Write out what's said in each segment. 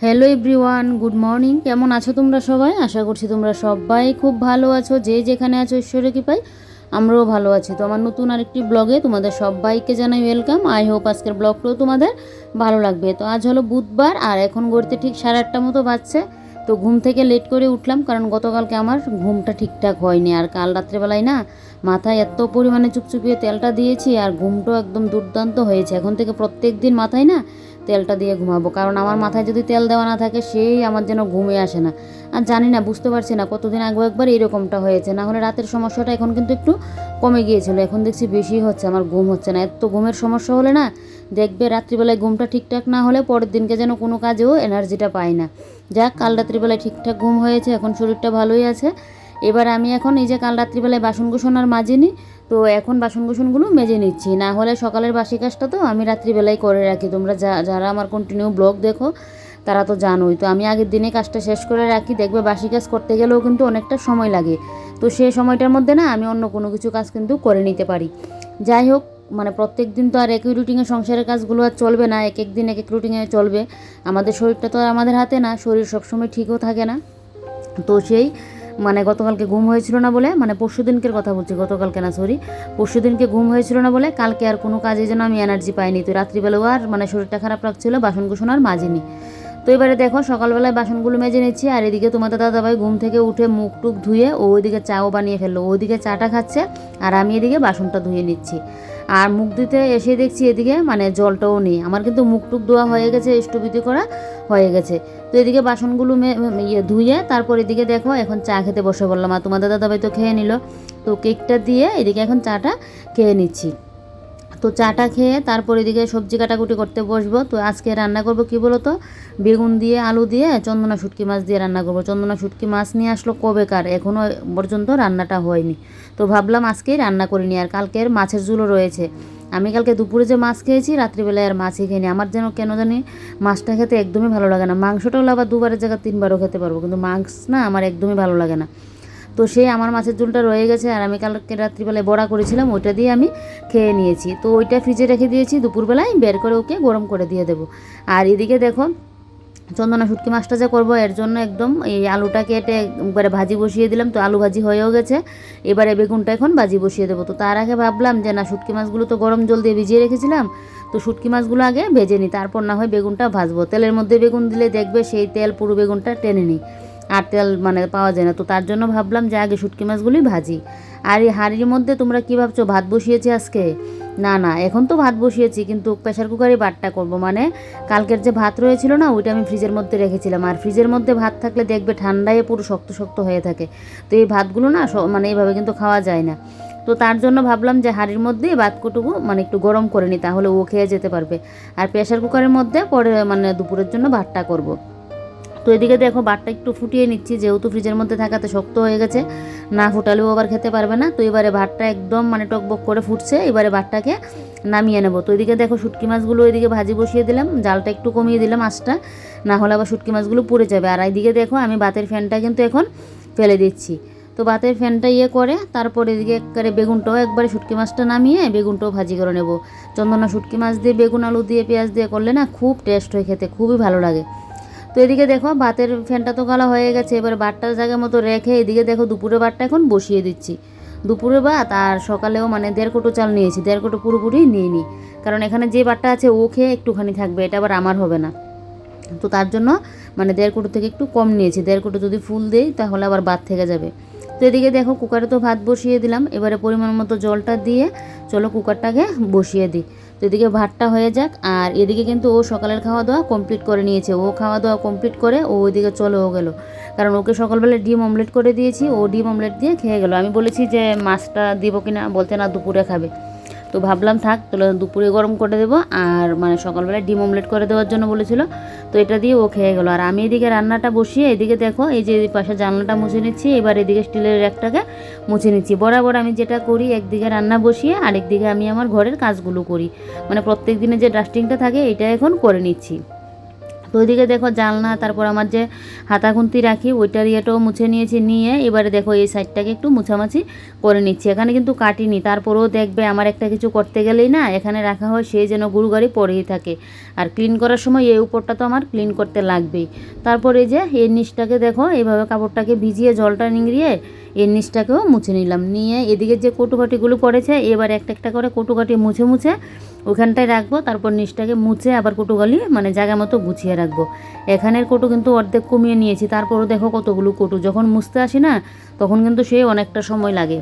Hello everyone, good morning. কেমন আছো তোমরা সবাই? আশা করছি তোমরা সবাই খুব ভালো আছো। যে যেখানে আছো ঈশ্বরের কৃপায় আমরাও ভালো আছি। তো আমার নতুন আরেকটি ব্লগে তোমাদের সবাইকে জানাই ওয়েলকাম। আই হোপ আজকের ব্লগটাও তোমাদের ভালো লাগবে। তো আজ হলো বুধবার আর এখন গড়তে ঠিক 8:30 মতো বাজছে। তো ঘুম থেকে লেট করে উঠলাম, কারণ গতকালকে আমার ঘুমটা ঠিকঠাক হয়নি। আর কাল রাত্রেবেলায় না মাথায় এত পরিমাণে চুপচুপিয়ে তেলটা দিয়েছি আর ঘুমটাও একদম দুর্দান্ত হয়েছে। এখন থেকে প্রত্যেক দিন মাথায় না তেলটা দিয়ে ঘুমাবো, কারণ আমার মাথায় যদি তেল দেওয়া না থাকে সেই আমার যেন ঘুমে আসে না। আর জানি না, বুঝতে পারছি না, কতদিন আগেও একবার এরকমটা হয়েছে। না হলে রাতের সমস্যাটা এখন কিন্তু একটু কমে গিয়েছিল, এখন দেখছি বেশি হচ্ছে, আমার ঘুম হচ্ছে না। এত ঘুমের সমস্যা হলে না দেখবে রাত্রিবেলায় ঘুমটা ঠিকঠাক না হলে পরের দিনকে যেন কোনো কাজেও এনার্জিটা পাই না। যাক, কাল রাত্রিবেলায় ঠিকঠাক ঘুম হয়েছে, এখন শরীরটা ভালোই আছে। এবার আমি এখন এই যে কাল রাত্রিবেলায় বাসন কুসন আর মাজিনি, তো এখন বাসন কুসনগুলো মেজে নিচ্ছি। না হলে সকালের বাসি কাজটা তো আমি রাত্রিবেলায় করে রাখি। তোমরা যারা আমার কন্টিনিউ ব্লগ দেখো তারা তো জানোই। তো আমি আগের দিনে কাজটা শেষ করে রাখি, দেখবে বাসি কাজ করতে গেলেও কিন্তু অনেকটা সময় লাগে। তো সেই সময়টার মধ্যে না আমি অন্য কোনো কিছু কাজ কিন্তু করে নিতে পারি। যাই হোক, মানে প্রত্যেক দিন তো আর একই রুটিনে সংসারের কাজগুলো আর চলবে না, এক এক দিন এক এক রুটিনে চলবে। আমাদের শরীরটা তো আর আমাদের হাতে না, শরীর সবসময় ঠিকও থাকে না। তো সেই মানে গতকালকে ঘুম হয়েছিল না বলে, মানে পরশু দিনকের কথা বলছি, গতকালকে না সরি, পরশু দিনকে ঘুম হয়েছিল না বলে কালকে আর কোনো কাজে যেন আমি এনার্জি পাইনি। তো রাত্রিবেলাও আর মানে শরীরটা খারাপ লাগছিল, বাসন কুসন আর মাজিনি। তো এবারে দেখো সকালবেলায় বাসনগুলো মেজে নিচ্ছি, আর এদিকে তোমাদের দাদাভাই ঘুম থেকে উঠে মুখ টুক ধুয়ে ও ওইদিকে চাও বানিয়ে ফেললো, ওইদিকে চাটা খাচ্ছে আর আমি এদিকে বাসনটা ধুয়ে নিচ্ছি। আর মুখ ধুতে এসে দেখছি এদিকে মানে জলটাও নেই। আমার কিন্তু মুখ টুক ধোয়া হয়ে গেছে, স্টোভিতে করা হয়ে গেছে। তো এদিকে বাসনগুলো ধুয়ে তারপর এদিকে দেখো এখন চা খেতে বসে বললাম। আর তোমাদের দাদাভাই তো খেয়ে নিল, তো কেকটা দিয়ে এদিকে এখন চাটা খেয়ে নিচ্ছি। তো চাটা খেয়ে তারপর এদিকে সবজি কাটাকুটি করতে বসবো। তো আজকে রান্না করব কি বলো তো, বেগুন দিয়ে আলু দিয়ে চন্দনা শুটকি মাছ দিয়ে রান্না করব। চন্দনা শুটকি মাছ নিয়ে আসলো কবেকার, এখনও পর্যন্ত রান্নাটা হয়নি। তো ভাবলাম আজকেই রান্না করিনি। আর কালকের মাছের ঝুলও রয়েছে। আমি কালকে দুপুরে যে মাছ খেয়েছি রাত্রিবেলায় আর মাছই খাইনি। আমার যেন কেন জানি মাছটা খেতে একদমই ভালো লাগে না। মাংসটাও আবার দুবারের জায়গায় তিনবারও খেতে পারবো, কিন্তু মাছ না আমার একদমই ভালো লাগে না। তো সেই আমার মাছের ঝোলটা রয়ে গেছে, আর আমি কালকে রাত্রিবেলায় বড়া করেছিলাম, ওইটা দিয়ে আমি খেয়ে নিয়েছি। তো ওইটা ফ্রিজে রেখে দিয়েছি, দুপুরবেলায় বের করে ওকে গরম করে দিয়ে দেবো। আর এদিকে দেখো চন্দনা শুটকি মাছটা যে করবো এর জন্য একদম এই আলুটা কেটে একবারে ভাজি বসিয়ে দিলাম। তো আলু ভাজি হয়েও গেছে, এবারে বেগুনটা এখন ভাজি বসিয়ে দেবো। তো তার আগে ভাবলাম যে না, শুটকি মাছগুলো তো গরম জল দিয়ে ভিজিয়ে রেখেছিলাম, তো শুটকি মাছগুলো আগে ভেজে নিই, তারপর না হয় বেগুনটা ভাজবো। তেলের মধ্যে বেগুন দিলে দেখবে সেই তেল পুরো বেগুনটা টেনে নিই, আর তেল মানে পাওয়া যায় না। তো তার জন্য ভাবলাম যে আগে শুটকি মাছগুলোই ভাজি। আর এই হাঁড়ির মধ্যে তোমরা কী ভাবছো, ভাত বসিয়েছি আজকে? না না, এখন তো ভাত বসিয়েছি, কিন্তু প্রেশার কুকারে ভাতটা করব। মানে কালকের যে ভাত রয়েছিল না, ওইটা আমি ফ্রিজের মধ্যে রেখেছিলাম। আর ফ্রিজের মধ্যে ভাত থাকলে দেখবে ঠান্ডায় পুরো শক্ত শক্ত হয়ে থাকে। তো এই ভাতগুলো না মানে এইভাবে কিন্তু খাওয়া যায় না। তো তার জন্য ভাবলাম যে হাঁড়ির মধ্যে ভাতকুটুকু মানে একটু গরম করে নিই, তাহলে ও খেয়ে যেতে পারবে। আর প্রেশার কুকারের মধ্যে পরে মানে দুপুরের জন্য ভাতটা করব। তো এদিকে দেখো ভাতটা একটু ফুটিয়ে নিচ্ছি, যেহেতু ফ্রিজের মধ্যে থাকাতে শক্ত হয়ে গেছে, না ফুটালেও আবার খেতে পারবে না। তো এবারে ভাতটা একদম মানে টকবক করে ফুটছে, এবারে ভাতটাকে নামিয়ে নেবো। তো এদিকে দেখো শুটকি মাছগুলো এদিকে ভাজি বসিয়ে দিলাম, জালটা একটু কমিয়ে দিলাম আঁচটা, না হলে আবার শুটকি মাছগুলো পুড়ে যাবে। আর এইদিকে দেখো আমি ভাতের ফ্যানটা কিন্তু এখন ফেলে দিচ্ছি। তো ভাতের ফ্যানটা করে তারপর এদিকে একবারে বেগুনটাও একবারে শুটকি মাছটা নামিয়ে বেগুনটাও ভাজি করে নেবো। চন্দনা শুটকি মাছ দিয়ে বেগুন আলু দিয়ে পেঁয়াজ দিয়ে করলে না খুব টেস্ট হয়, খেতে খুবই ভালো লাগে। তো এদিকে দেখো ভাতের ফ্যানটা তো গালা হয়ে গেছে, এবার ভাতটার জায়গার মতো রেখে এদিকে দেখো দুপুরে ভাতটা এখন বসিয়ে দিচ্ছি। দুপুরে ভাত আর সকালেও মানে 1.5 কোটো চাল নিয়েছি, 1.5 কোটো পুরোপুরি নিয়ে নিই, কারণ এখানে যে ভাতটা আছে ও খেয়ে একটুখানি থাকবে, এটা আবার আমার হবে না। তো তার জন্য মানে 1.5 কোটো থেকে একটু কম নিয়েছি, 1.5 কোটো যদি ফুল দেই তাহলে আবার ভাত থেকে যাবে। তো এদিকে দেখো কুকারে তো ভাত বসিয়ে দিলাম, এবারে পরিমাণ মতো জলটা দিয়ে চলো কুকারটাকে বসিয়ে দিই। তো এদিকে ভাতটা হয়ে যাক। আর এদিকে কিন্তু ও সকালের খাওয়া দাওয়া কমপ্লিট করে নিয়েছে, ও খাওয়া দাওয়া কমপ্লিট করে ও ওইদিকে চলেও গেলো, কারণ ওকে সকালবেলা ডিম অমলেট করে দিয়েছি, ও ডিম অমলেট দিয়ে খেয়ে গেলো। আমি বলেছি যে মাছটা দিব কিনা, বলতে না দুপুরে খাবে। তো ভাবলাম থাক, তাহলে দুপুরে গরম করে দেবো, আর মানে সকালবেলায় ডিম অমলেট করে দেওয়ার জন্য বলেছিল, তো এটা দিয়ে ও খেয়ে গেলো। আর আমি এদিকে রান্নাটা বসিয়ে এদিকে দেখো এই যে পাশে জানলাটা মুছে নিচ্ছি, এবার এদিকে স্টিলের র্যাকটাকে মুছে নিচ্ছি। বরাবর আমি যেটা করি, একদিকে রান্না বসিয়ে আরেকদিকে আমি আমার ঘরের কাজগুলো করি, মানে প্রত্যেক দিনে যে ডাস্টিংটা থাকে এটা এখন করে নিচ্ছি। তো ওইদিকে দেখো জানলা, তারপর আমার যে হাতা খুন্তি রাখি ওইটার ইয়েটাও মুছে নিয়েছি, নিয়ে এবারে দেখো এই সাইডটাকে একটু মুছামাছি করে নিচ্ছি। এখানে কিন্তু কাটিনি, তারপরেও দেখবে আমার একটা কিছু করতে গেলেই না এখানে রাখা হয়, সেই যেন গুরুগাড়ি পড়েই থাকে। আর ক্লিন করার সময় এই উপরটা তো আমার ক্লিন করতে লাগবেই। তারপরে যে এর নিচটাকে দেখো এইভাবে কাপড়টাকে ভিজিয়ে জলটা নিংড়িয়ে এর নিচটাকেও মুছে নিলাম, নিয়ে এদিকে যে কটুকাটিগুলো পড়েছে এবার একটা একটা করে কটুকাটি মুছে মুছে ওখানটায় রাখবো। তারপর নিচটাকে মুছে আবার কটুগুলি মানে জায়গা মতো গুছিয়ে রাখবো। এখানের কটু কিন্তু অর্ধেক কমিয়ে নিয়েছি, তারপরও দেখো কতগুলো কটু। যখন মুছতে আসি না তখন কিন্তু সেই অনেকটা সময় লাগে।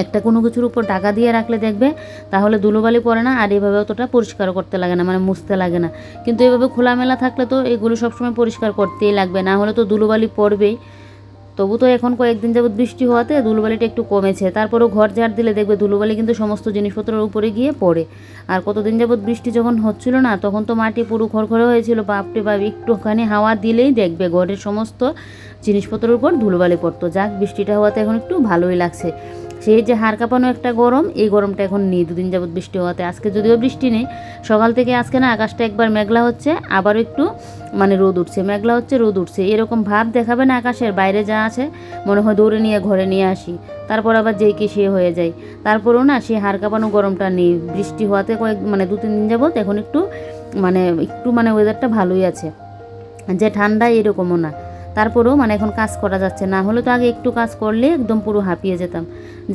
একটা কোনো কিছুর উপর ঢাকা দিয়ে রাখলে দেখবে তাহলে ধুলোবালি পড়ে না, আর এভাবে অতটা পরিষ্কার করতে লাগে না, মানে মুছতে লাগে না। কিন্তু এভাবে খোলামেলা থাকলে তো এগুলো সবসময় পরিষ্কার করতেই লাগবে, না হলে তো ধুলোবালি পড়বেই। তবু তো এখন কয়েকদিন যাবত বৃষ্টি হওয়াতে ধুলোবালিটা একটু কমেছে, তারপরেও ঘর ঝাড় দিলে দেখবে ধুলোবালি কিন্তু সমস্ত জিনিসপত্রের উপরে গিয়ে পড়ে। আর কতদিন যাবত বৃষ্টি যখন হচ্ছিল না তখন তো মাটি পুরো খড়খড়ে হয়েছিল, বাপরে বাপ, একটুখানি হাওয়া দিলেই দেখবে ঘরের সমস্ত জিনিসপত্রের উপর ধুলোবালি পড়তো। যাক, বৃষ্টিটা হওয়াতে এখন একটু ভালোই লাগছে। সেই যে হাড় কাঁপানো একটা গরম, এই গরমটা এখন নেই দুদিন যাবত বৃষ্টি হওয়াতে। আজকে যদিও বৃষ্টি নেই, সকাল থেকে আজকে না আকাশটা একবার মেঘলা হচ্ছে, আবারও একটু মানে রোদ উঠছে, মেঘলা হচ্ছে রোদ উঠছে, এরকম ভাব দেখাবে না আকাশের। বাইরে যা আছে মনে হয় দৌড়ে নিয়ে ঘরে নিয়ে আসি, তারপর আবার যেই কি সে হয়ে যায়। তারপরেও না সে হাড় কাঁপানো গরমটা নেই। বৃষ্টি হওয়াতে মানে 2-3 দিন যাবত এখন একটু মানে ওয়েদারটা ভালোই আছে, যে ঠান্ডা এরকমও না। তারপরেও মানে এখন কাজ করা যাচ্ছে, না হলে তো আগে একটু কাজ করলে একদম পুরো হাঁপিয়ে যেতাম।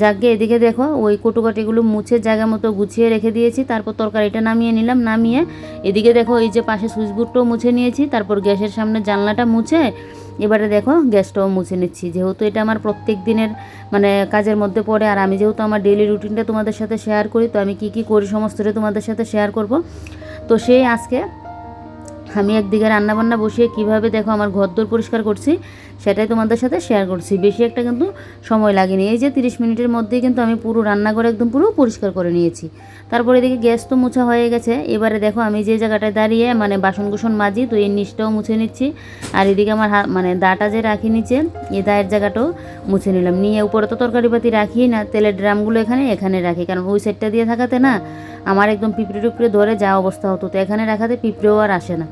যাকে এদিকে দেখো ওই কটুকাটিগুলো মুছে জায়গা মতো গুছিয়ে রেখে দিয়েছি, তারপর তরকারিটা নামিয়ে নিলাম। নামিয়ে এদিকে দেখো এই যে পাশে সুইচবোর্ডটাও মুছে নিয়েছি, তারপর গ্যাসের সামনে জানলাটা মুছে এবারে দেখো গ্যাসটাও মুছে নিচ্ছি। যেহেতু এটা আমার প্রত্যেক দিনের মানে কাজের মধ্যে পড়ে, আর আমি যেহেতু আমার ডেইলি রুটিনটা তোমাদের সাথে শেয়ার করি, তো আমি কি করি সমস্তটা তোমাদের সাথে শেয়ার করব। তো সেই আজকে আমি একদিকে রান্নাবান্না বসিয়ে কিভাবে দেখো আমার ঘরদোর পরিষ্কার করছি সেটাই তোমাদের সাথে শেয়ার করছি। বেশি একটা কিন্তু সময় লাগেনি, এই যে 30 মিনিটের মধ্যেই কিন্তু আমি পুরো রান্নাঘর একদম পুরো পরিষ্কার করে নিয়েছি। তারপরে এদিকে গ্যাস তো মোছা হয়ে গেছে। এবারে দেখো আমি যে জায়গাটায় দাঁড়িয়ে মানে বাসন কুসন মাজি, তো এই নিচটাও মুছে নিচ্ছি। আর এদিকে আমার মানে দাটা যে রাখি নিচে, এই দায়ের জায়গাটাও মুছে নিলাম। নিয়ে উপরে তো তরকারিপাতি রাখি না, তেলের ড্রামগুলো এখানে রাখি, কারণ ওই সাইডটা দিয়ে থাকাতে না আমার একদম পিঁপড়ে টুপড়ে ধরে যা অবস্থা হতো, তো এখানে রাখাতে পিঁপড়েও আর আসে না।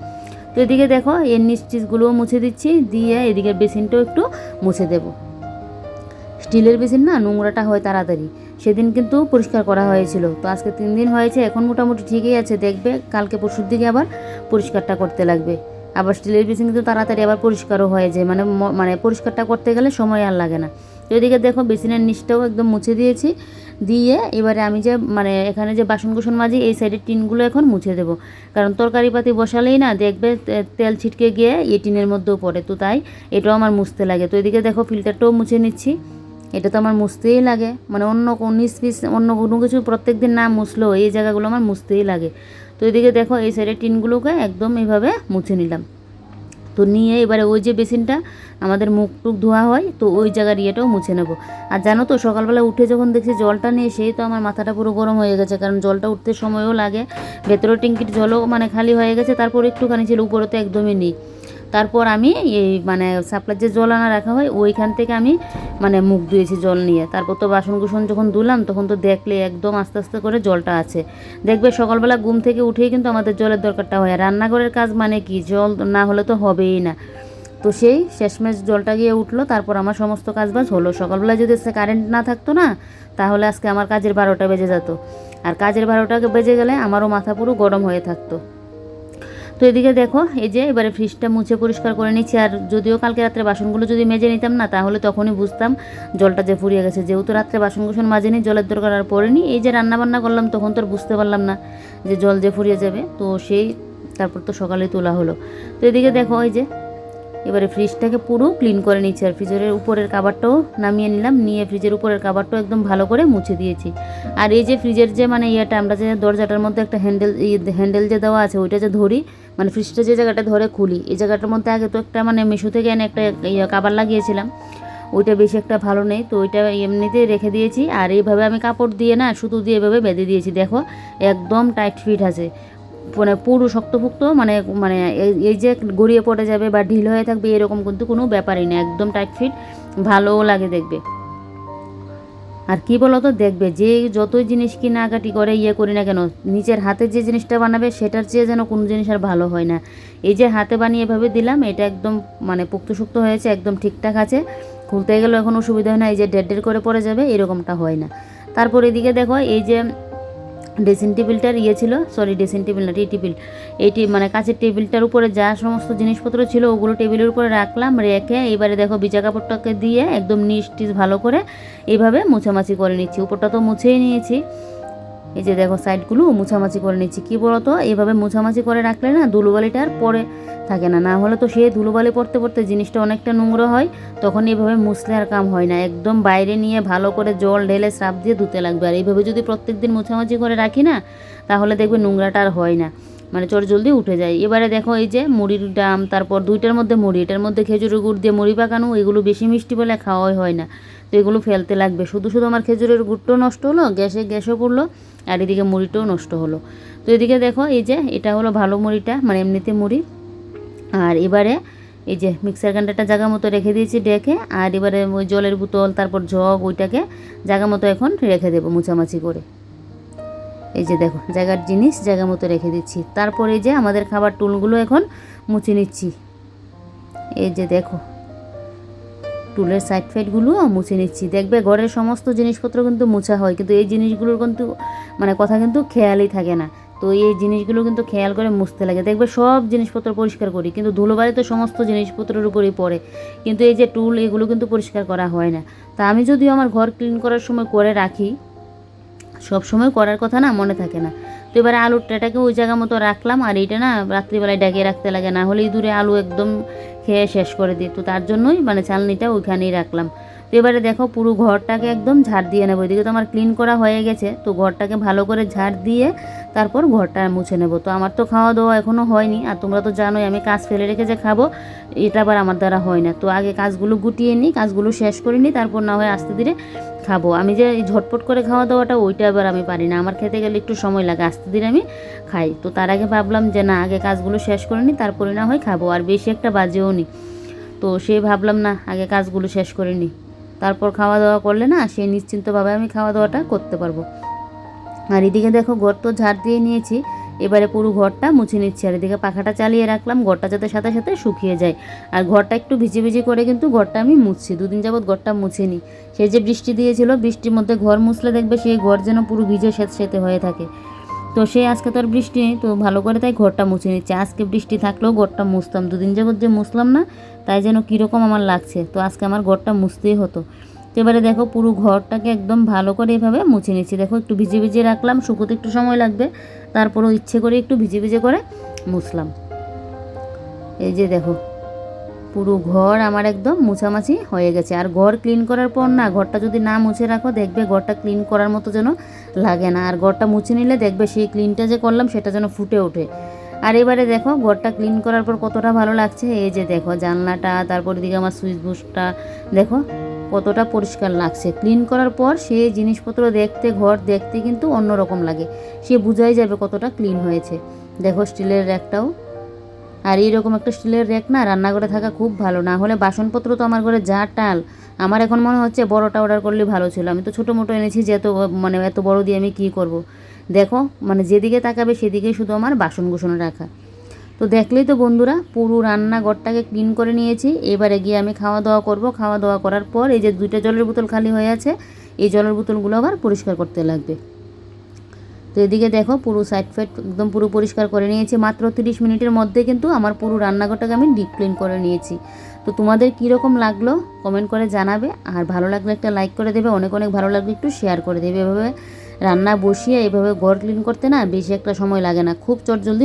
তো এদিকে দেখো এর নিচ টিচগুলোও মুছে দিচ্ছি, দিয়ে এদিকে বেসিনটাও একটু মুছে দেব। স্টিলের বেসিন না নোংরাটা হয় তাড়াতাড়ি, সেদিন কিন্তু পরিষ্কার করা হয়েছিল, তো আজকে 3 দিন হয়েছে, এখন মোটামুটি ঠিকই আছে। দেখবে কালকে পরশুর দিকে আবার পরিষ্কারটা করতে লাগবে। আবার স্টিলের বেসিন কিন্তু তাড়াতাড়ি আবার পরিষ্কারও হয়ে যায়, মানে পরিষ্কারটা করতে গেলে সময় আর লাগে না। তো এদিকে দেখো বেসিনের নিচটাও একদম মুছে দিয়েছি, দিয়ে এবারে আমি যে মানে এখানে যে বাসন কুসন মাজি এই সাইডের টিনগুলো এখন মুছে দেবো, কারণ তরকারিপাতি বসালেই না দেখবে তেল ছিটকে গিয়ে এই টিনের মধ্যেও পড়ে, তো তাই এটাও আমার মুছতে লাগে। তো এদিকে দেখো ফিল্টারটাও মুছে নিচ্ছি, এটা তো আমার মুছতেই লাগে, মানে অন্য নিচ পিস অন্য কোনো কিছু প্রত্যেক দিন না মুছলেও এই জায়গাগুলো আমার মুছতেই লাগে। তো এদিকে দেখো এই সাইডের টিনগুলোকে একদম এইভাবে মুছে নিলাম। তো নিয়ে এবারে ওই যে বেসিনটা আমাদের মুখ টুক ধোয়া হয়, তো ওই জায়গার ইয়েটাও মুছে নেব। আর জানো তো সকালবেলা উঠে যখন দেখছি জলটা নিয়ে, সেই তো আমার মাথাটা পুরো গরম হয়ে গেছে, কারণ জলটা উঠতে সময়ও লাগে। ভেতরের ট্যাঙ্কির জলও মানে খালি হয়ে গেছে, তারপর একটুখানি ছিল, উপরে তো একদমই নেই। তারপর আমি এই মানে সাপ্লাইয়ের যে জল আনা রাখা হয় ওইখান থেকে আমি মানে মুখ ধুয়েছি জল নিয়ে। তারপর তো বাসন কুসন যখন ধুলাম তখন তো দেখলে একদম আস্তে আস্তে করে জলটা আছে। দেখবে সকালবেলা ঘুম থেকে উঠেই কিন্তু আমাদের জলের দরকারটা হয়। রান্নাঘরের কাজ মানে কি, জল না হলে তো হবেই না। তো সেই শেষমেশ জলটা গিয়ে উঠলো, তারপর আমার সমস্ত কাজবাজ হলো। সকালবেলা যদি কারেন্ট না থাকতো না তাহলে আজকে আমার কাজের 12টা বেজে যেত, আর কাজের 12টা বেজে গেলে আমারও মাথা পুরো গরম হয়ে থাকতো। তো এদিকে দেখো এই যে এবারে ফ্রিজটা মুছে পরিষ্কার করে নিচ্ছি। আর যদিও কালকে রাত্রে বাসনগুলো যদি মেজে নিতাম না তাহলে তখনই বুঝতাম জলটা যে ফুরিয়ে গেছে। যেহেতু রাত্রে বাসন কুসন মাজেনি, জলের দরকার আর পড়েনি, এই যে রান্নাবান্না করলাম তখন তো আর বুঝতে পারলাম না যে জল যে ফুরিয়ে যাবে। তো সেই তারপর তো সকালে তোলা হলো। তো এদিকে দেখো এই যে এবারে ফ্রিজটাকে পুরো ক্লিন করে নিচ্ছি, আর ফ্রিজের উপরের কাভারটাও নামিয়ে নিলাম, নিয়ে ফ্রিজের উপরের কাভারটাও একদম ভালো করে মুছে দিয়েছি। আর এই যে ফ্রিজের যে মানে ইয়েটা আমরা যে দরজাটার মধ্যে একটা হ্যান্ডেল যে দেওয়া আছে ওইটা যে ধরি, মানে ফ্রিজটা যে জায়গাটা ধরে খুলি, এই জায়গাটার মধ্যে আগে তো একটা মানে মিশো থেকে এনে একটা কাভার লাগিয়েছিলাম, ওইটা বেশি একটা ভালো নেই, তো ওইটা এমনিতেই রেখে দিয়েছি। আর এইভাবে আমি কাপড় দিয়ে না সুতো দিয়ে এভাবে বেঁধে দিয়েছি, দেখো একদম টাইট ফিট আছে, মানে পুরো শক্তপুক্ত, মানে মানে এই যে গড়িয়ে পড়ে যাবে বা ঢিল হয়ে থাকবে এরকম কিন্তু কোনো ব্যাপারই না, একদম টাইট ফিট, ভালোও লাগে দেখবে। আর কি বলো তো, দেখবে যে যতই জিনিস কেনাকাটি করে করি না কেন, নিজের হাতে যে জিনিসটা বানাবে সেটার চেয়ে যেন কোনো জিনিস আর ভালো হয় না। এই যে হাতে বানিয়ে এভাবে দিলাম, এটা একদম মানে পোক্তশুক্ত হয়েছে, একদম ঠিকঠাক আছে, খুলতে গেলেও এখন অসুবিধা হয় না, এই যে ডেড করে পড়ে যাবে এরকমটা হয় না। তারপর এদিকে দেখো এই যে ড্রেসিং টেবিলটার ছিল, সরি ড্রেসিং টেবিল না, টি টেবিল, এইটি মানে কাঁচের টেবিলটার উপরে যা সমস্ত জিনিসপত্র ছিল ওগুলো টেবিলের উপরে রাখলাম, রেখে এবারে দেখো ভিজা কাপড়টাকে দিয়ে একদম নিচ টিচ ভালো করে এইভাবে মোছামাছি করে নিচ্ছি। উপরটা তো মুছেই নিয়েছি, এই যে দেখো সাইডগুলো মুছামাছি করে নিচ্ছি। কী বলো তো, এইভাবে মুছামাছি করে রাখলে না ধুলোবালিটা আর পরে থাকে না, না হলে তো সে ধুলোবালি পড়তে পড়তে জিনিসটা অনেকটা নোংরা হয়, তখন এইভাবে মুছলে আর কাম হয় না। একদম বাইরে নিয়ে ভালো করে জল ঢেলে স্রাব দিয়ে ধুতে লাগবে। আর এইভাবে যদি প্রত্যেক দিন মুছামাছি করে রাখি না, তাহলে দেখবে নোংরাটা আর হয় না, মানে চট জলদি উঠে যায়। এবারে দেখো এই যে মুড়ির ডাম, তারপর দুইটার মধ্যে মুড়ি, এটার মধ্যে খেজুরের গুড় দিয়ে মুড়ি পাকানো, এগুলো বেশি মিষ্টি বলে খাওয়াই হয় না, তো এগুলো ফেলতে লাগবে। শুধু শুধু আমার খেজুরের গুড়টাও নষ্ট হলো, গ্যাসও পড়লো, আর এদিকে মুড়িটাও নষ্ট হলো। তো এদিকে দেখো এই যে এটা হলো ভালো মুড়িটা, মানে এমনিতে মুড়ি। আর এবারে এই যে মিক্সার গ্রাইন্ডারটা জায়গা মতো রেখে দিয়েছি ডেকে, আর এবারে ওই জলের বোতল তারপর জগ ওইটাকে জায়গা মতো এখন রেখে দেবো মুছামাছি করে। এই যে দেখো জায়গার জিনিস জায়গা মতো রেখে দিচ্ছি। তারপর এই যে আমাদের খাবার টুলগুলো এখন মুছে নিচ্ছি। এই যে দেখো টুলের সাইড ফাইডগুলোও মুছে নিচ্ছি। দেখবে ঘরের সমস্ত জিনিসপত্র কিন্তু মোছা হয়, কিন্তু এই জিনিসগুলোর কিন্তু মানে কথা কিন্তু খেয়ালই থাকে না। তো এই জিনিসগুলো কিন্তু খেয়াল করে মুছতে লাগে। দেখবে সব জিনিসপত্র পরিষ্কার করি, কিন্তু ধুলোবালি তো সমস্ত জিনিসপত্রের উপরেই পড়ে, কিন্তু এই যে টুল এগুলো কিন্তু পরিষ্কার করা হয় না। তা আমি যদিও আমার ঘর ক্লিন করার সময় করে রাখি, সব সময় করার কথা না, মনে থাকে না। তো এবারে আলুর ট্রেটাকে ওই জায়গা মতো রাখলাম, আর এইটা না রাত্রিবেলায় ডাকিয়ে রাখতে লাগে, না হলে ইঁদুরে আলু একদম খেয়ে শেষ করে দিই, তো তার জন্যই মানে চালনিটা ওইখানেই রাখলাম। তো এবারে দেখো পুরো ঘরটাকে একদম ঝাড় দিয়ে নেবো। এদিকে তো আমার ক্লিন করা হয়ে গেছে, তো ঘরটাকে ভালো করে ঝাড় দিয়ে তারপর ঘরটা মুছে নেবো। তো আমার তো খাওয়া দাওয়া এখনও হয়নি, আর তোমরা তো জানোই আমি কাজ ফেলে রেখে যে খাবো, এটা আবার আমার দ্বারা হয় না। তো আগে কাজগুলো গুটিয়ে নিই, কাজগুলো শেষ করে নিই, তারপর না হয় আস্তে ধীরে খাবো। আমি যে ঝটপট করে খাওয়া দাওয়াটা ওইটা আবার আমি পারি না, আমার খেতে গেলে একটু সময় লাগে, আস্তে ধীরে আমি খাই। তো তার আগে ভাবলাম যে না, আগে কাজগুলো শেষ করে নিই, তারপরে না হয় খাবো, আর বেশি একটা বাজেও নি। তো সে ভাবলাম না, আগে কাজগুলো শেষ করে নিই, তারপর খাওয়া দাওয়া করলে না সে নিশ্চিন্তভাবে আমি খাওয়া দাওয়াটা করতে পারবো। আর এদিকে দেখো ঘর তো ঝাড় দিয়ে নিয়েছি, এবারে পুরো ঘরটা মুছে নিচ্ছি। আর এদিকে পাখাটা চালিয়ে রাখলাম, ঘরটা যাতে সাথে সাথে শুকিয়ে যায়। আর ঘরটা একটু ভিজে ভিজে করে কিন্তু ঘরটা আমি মুছছি, দুদিন যাবৎ ঘরটা মুছিনি। সেই যে বৃষ্টি দিয়েছিল, বৃষ্টির মধ্যে ঘর মুছলে দেখবে সেই ঘর যেন পুরো ভিজে স্যাঁতস্যাঁতে হয়ে থাকে। তো সে আজকে তো আর বৃষ্টি নেই, তো ভালো করে তাই ঘরটা মুছে নিচ্ছে। আজকে বৃষ্টি থাকলেও ঘরটা মুছতাম, দুদিন যাবৎ যে মুছলাম না, তাই যেন কীরকম আমার লাগছে। তো আজকে আমার ঘরটা মুছতেই হতো। তো এবারে দেখো পুরো ঘরটাকে একদম ভালো করে এভাবে মুছে নিচ্ছি। দেখো একটু ভিজে ভিজে রাখলাম, শুকোতে একটু সময় লাগবে, তারপরও ইচ্ছে করে একটু ভিজে ভিজে করে মুছলাম। এই যে দেখো পুরো ঘর আমার একদম মুছামাছি হয়ে গেছে। আর ঘর ক্লিন করার পর না, ঘরটা যদি না মুছে রাখো, দেখবে ঘরটা ক্লিন করার মতো যেন লাগে না। আর ঘরটা মুছে নিলে দেখবে সেই ক্লিনটা যে করলাম সেটা যেন ফুটে ওঠে। আর এবারে দেখো ঘরটা ক্লিন করার পর কতটা ভালো লাগছে। এই যে দেখো জানলাটা, তারপর দিকে আমার সুইচ বোর্ডটা দেখো কতটা পরিষ্কার লাগছে। ক্লিন করার পর সেই জিনিসপত্র দেখতে, ঘর দেখতে কিন্তু অন্যরকম লাগে, সে বোঝাই যাবে কতটা ক্লিন হয়েছে। দেখো স্টিলের র্যাকটাও, আর এইরকম একটা স্টিলের র্যাক না রান্নাঘরে থাকা খুব ভালো। না হলে বাসনপত্র তো আমার ঘরে যা টাল, আমার এখন মনে হচ্ছে বড়টা অর্ডার করলে ভালো ছিল। আমি তো ছোটো মোটো এনেছি, যে এত মানে এত বড় দিয়ে আমি কী করব। দেখো মানে যেদিকে তাকাবে সেদিকেই শুধু আমার বাসন কুসন রাখা। তো দেখলেই তো বন্ধুরা, পুরো রান্নাঘরটাকে ক্লিন করে নিয়েছি। এবারে গিয়ে আমি খাওয়া দাওয়া করব। খাওয়া দাওয়া করার পর এই যে 2টা জলের বোতল খালি হয়ে আছে, এই জলের বোতলগুলো আবার পরিষ্কার করতে লাগবে। তো এদিকে দেখো পুরো সাইড ফাইড একদম পুরো পরিষ্কার করে নিয়েছি। মাত্র 30 মিনিটের মধ্যে কিন্তু আমার পুরো রান্নাঘরটাকে আমি ডিপ ক্লিন করে নিয়েছি। তো তোমাদের কীরকম লাগলো কমেন্ট করে জানাবে, আর ভালো লাগলে একটা লাইক করে দেবে, অনেক অনেক ভালো লাগলে একটু শেয়ার করে দেবে। এভাবে রান্না বসিয়ে এভাবে ঘর ক্লিন করতে না বেশি একটা সময় লাগে না, খুব চটজলদি